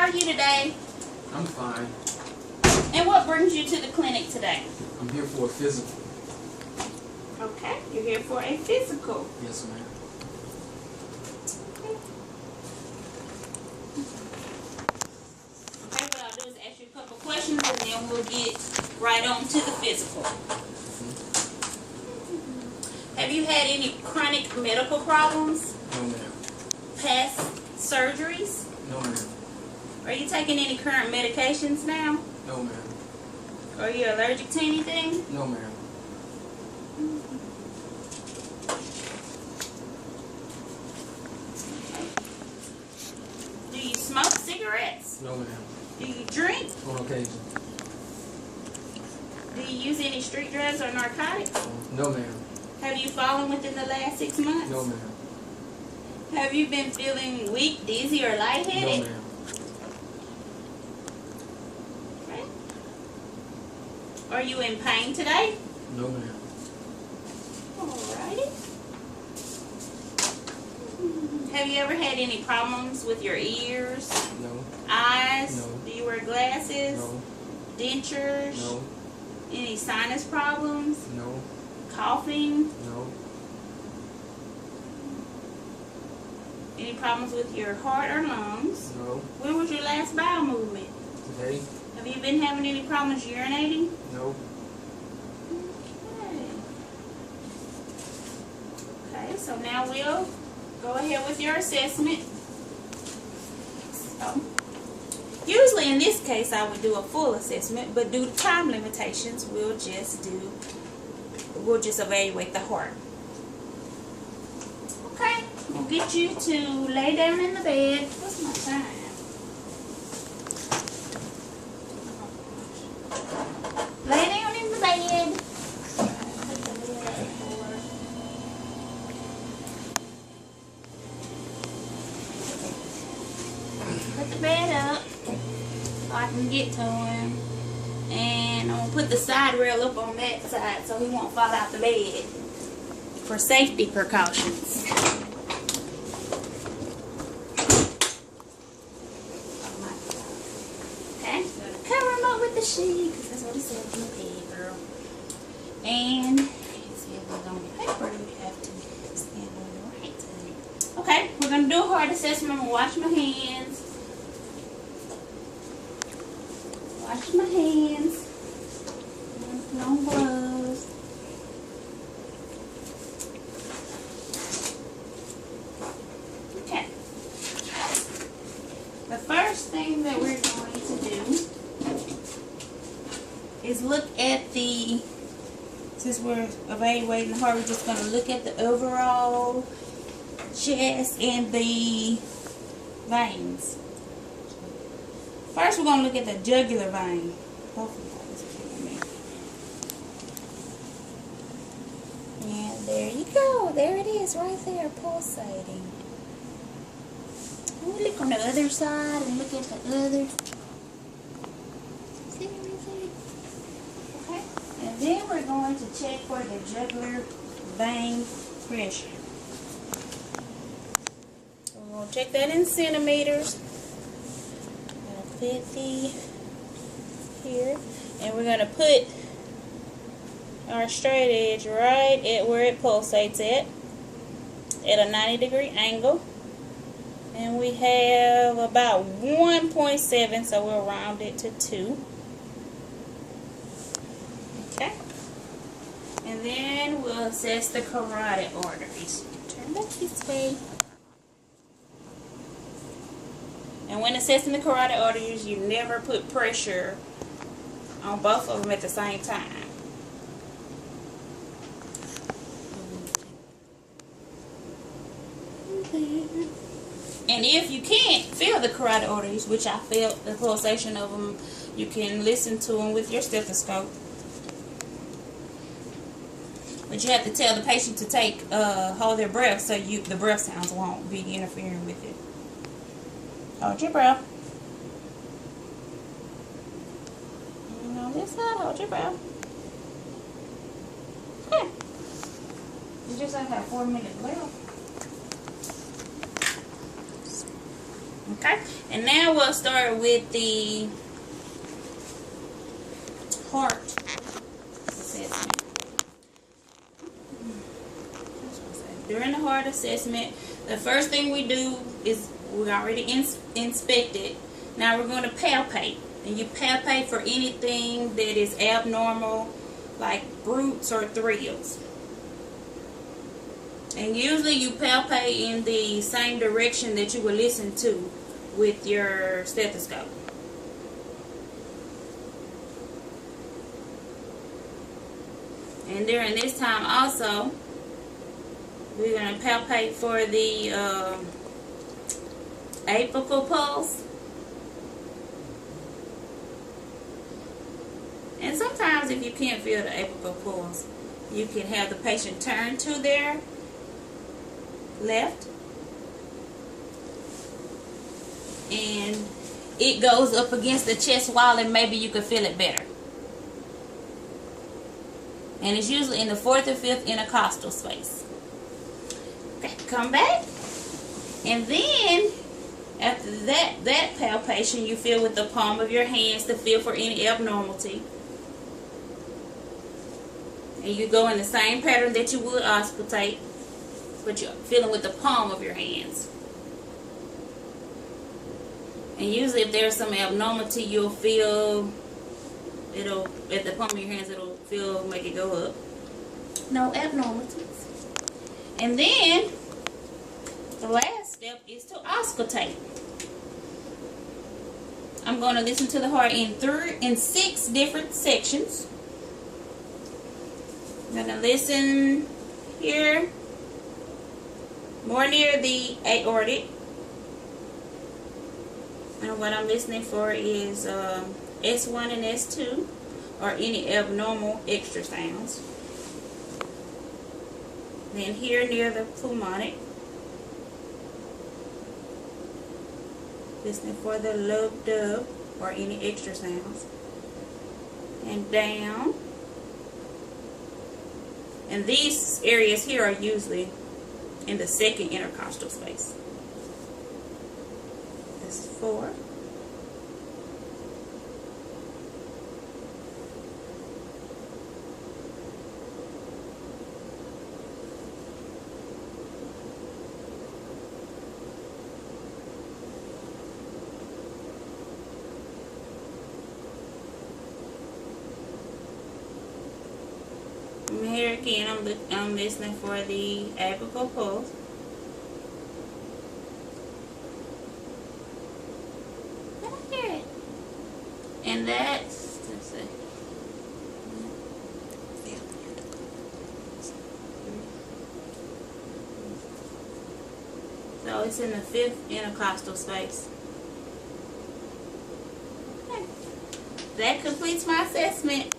are you today? I'm fine. And what brings you to the clinic today? I'm here for a physical. Okay, you're here for a physical. Yes, ma'am. Okay, what I'll do is ask you a couple questions and then we'll get right on to the physical. Have you had any chronic medical problems? No, ma'am. Past surgeries? No, ma'am. Are you taking any current medications now? No, ma'am. Are you allergic to anything? No, ma'am. Do you smoke cigarettes? No, ma'am. Do you drink? On occasion. Do you use any street drugs or narcotics? No, ma'am. Have you fallen within the last 6 months? No, ma'am. Have you been feeling weak, dizzy, or No, lightheaded? ma'am. Okay. Are you in pain today? No, ma'am. Alrighty. Have you ever had any problems with your ears, No. eyes? No. Do you wear glasses? No. Dentures? No. Any sinus problems? No. Coughing? No. Any problems with your heart or lungs? No. When was your last bowel movement? Today? Have you been having any problems urinating? No. Okay, so now we'll go ahead with your assessment. So, usually in this case I would do a full assessment, but due to time limitations, we'll just evaluate the heart. Okay, we'll get you to lay down in the bed. What's my time? Lay down in the bed. Put the bed up so I can get to him. And I'm going to put the side rail up on that side so he won't fall out the bed for safety precautions. Okay, cover him up with the sheet because that's what it says in the paper. And see if it's on the paper, you have to stand on the right side. Okay, we're going to do a heart assessment. I'm going to wash my hands. Wash my hands. Put on gloves. Okay. The first thing that we're going to do is look at the, since we're evaluating the heart, we're just going to look at the overall chest and the veins. First, we're going to look at the jugular vein. And there you go. There it is, right there, pulsating. And we look on the other side and look at the other. See everything? Okay. And then we're going to check for the jugular vein pressure. We're going to check that in centimeters. 50 here, and we're going to put our straight edge right at where it pulsates at a 90-degree angle, and we have about 1.7, so we'll round it to 2. Okay, and then we'll assess the carotid arteries. Turn back this way. And when assessing the carotid arteries, you never put pressure on both of them at the same time. And if you can't feel the carotid arteries, which I felt the pulsation of them, you can listen to them with your stethoscope. But you have to tell the patient to hold their breath so the breath sounds won't be interfering with it. Hold your breath. And on this side, hold your breath. Okay. You just have 4 minutes left. Okay, and now we'll start with the heart assessment. During the heart assessment, the first thing we do is we already inspected. Now we're going to palpate, and you palpate for anything that is abnormal, like bruits or thrills. And usually you palpate in the same direction that you would listen to with your stethoscope. And during this time also, we're going to palpate for the apical pulse. And sometimes if you can't feel the apical pulse, you can have the patient turn to their left, and it goes up against the chest wall, and maybe you can feel it better. And it's usually in the 4th or 5th intercostal space. Okay, come back, and then after that palpation, you feel with the palm of your hands to feel for any abnormality. And you go in the same pattern that you would auscultate, but you're feeling with the palm of your hands. And usually if there's some abnormality, you'll feel it'll, at the palm of your hands, it'll feel, make it go up. No abnormalities. And then the last step is to auscultate. I'm going to listen to the heart in 6 different sections. I'm going to listen here, more near the aortic. And what I'm listening for is S1 and S2, or any abnormal extra sounds. Then here near the pulmonic, listening for the lobe dub, or any extra sounds. And down. And these areas here are usually in the 2nd intercostal space. That's 4. And here again, I'm listening for the apical pulse. I hear it. And that's, let's see. So it's in the 5th intercostal space. Okay. That completes my assessment.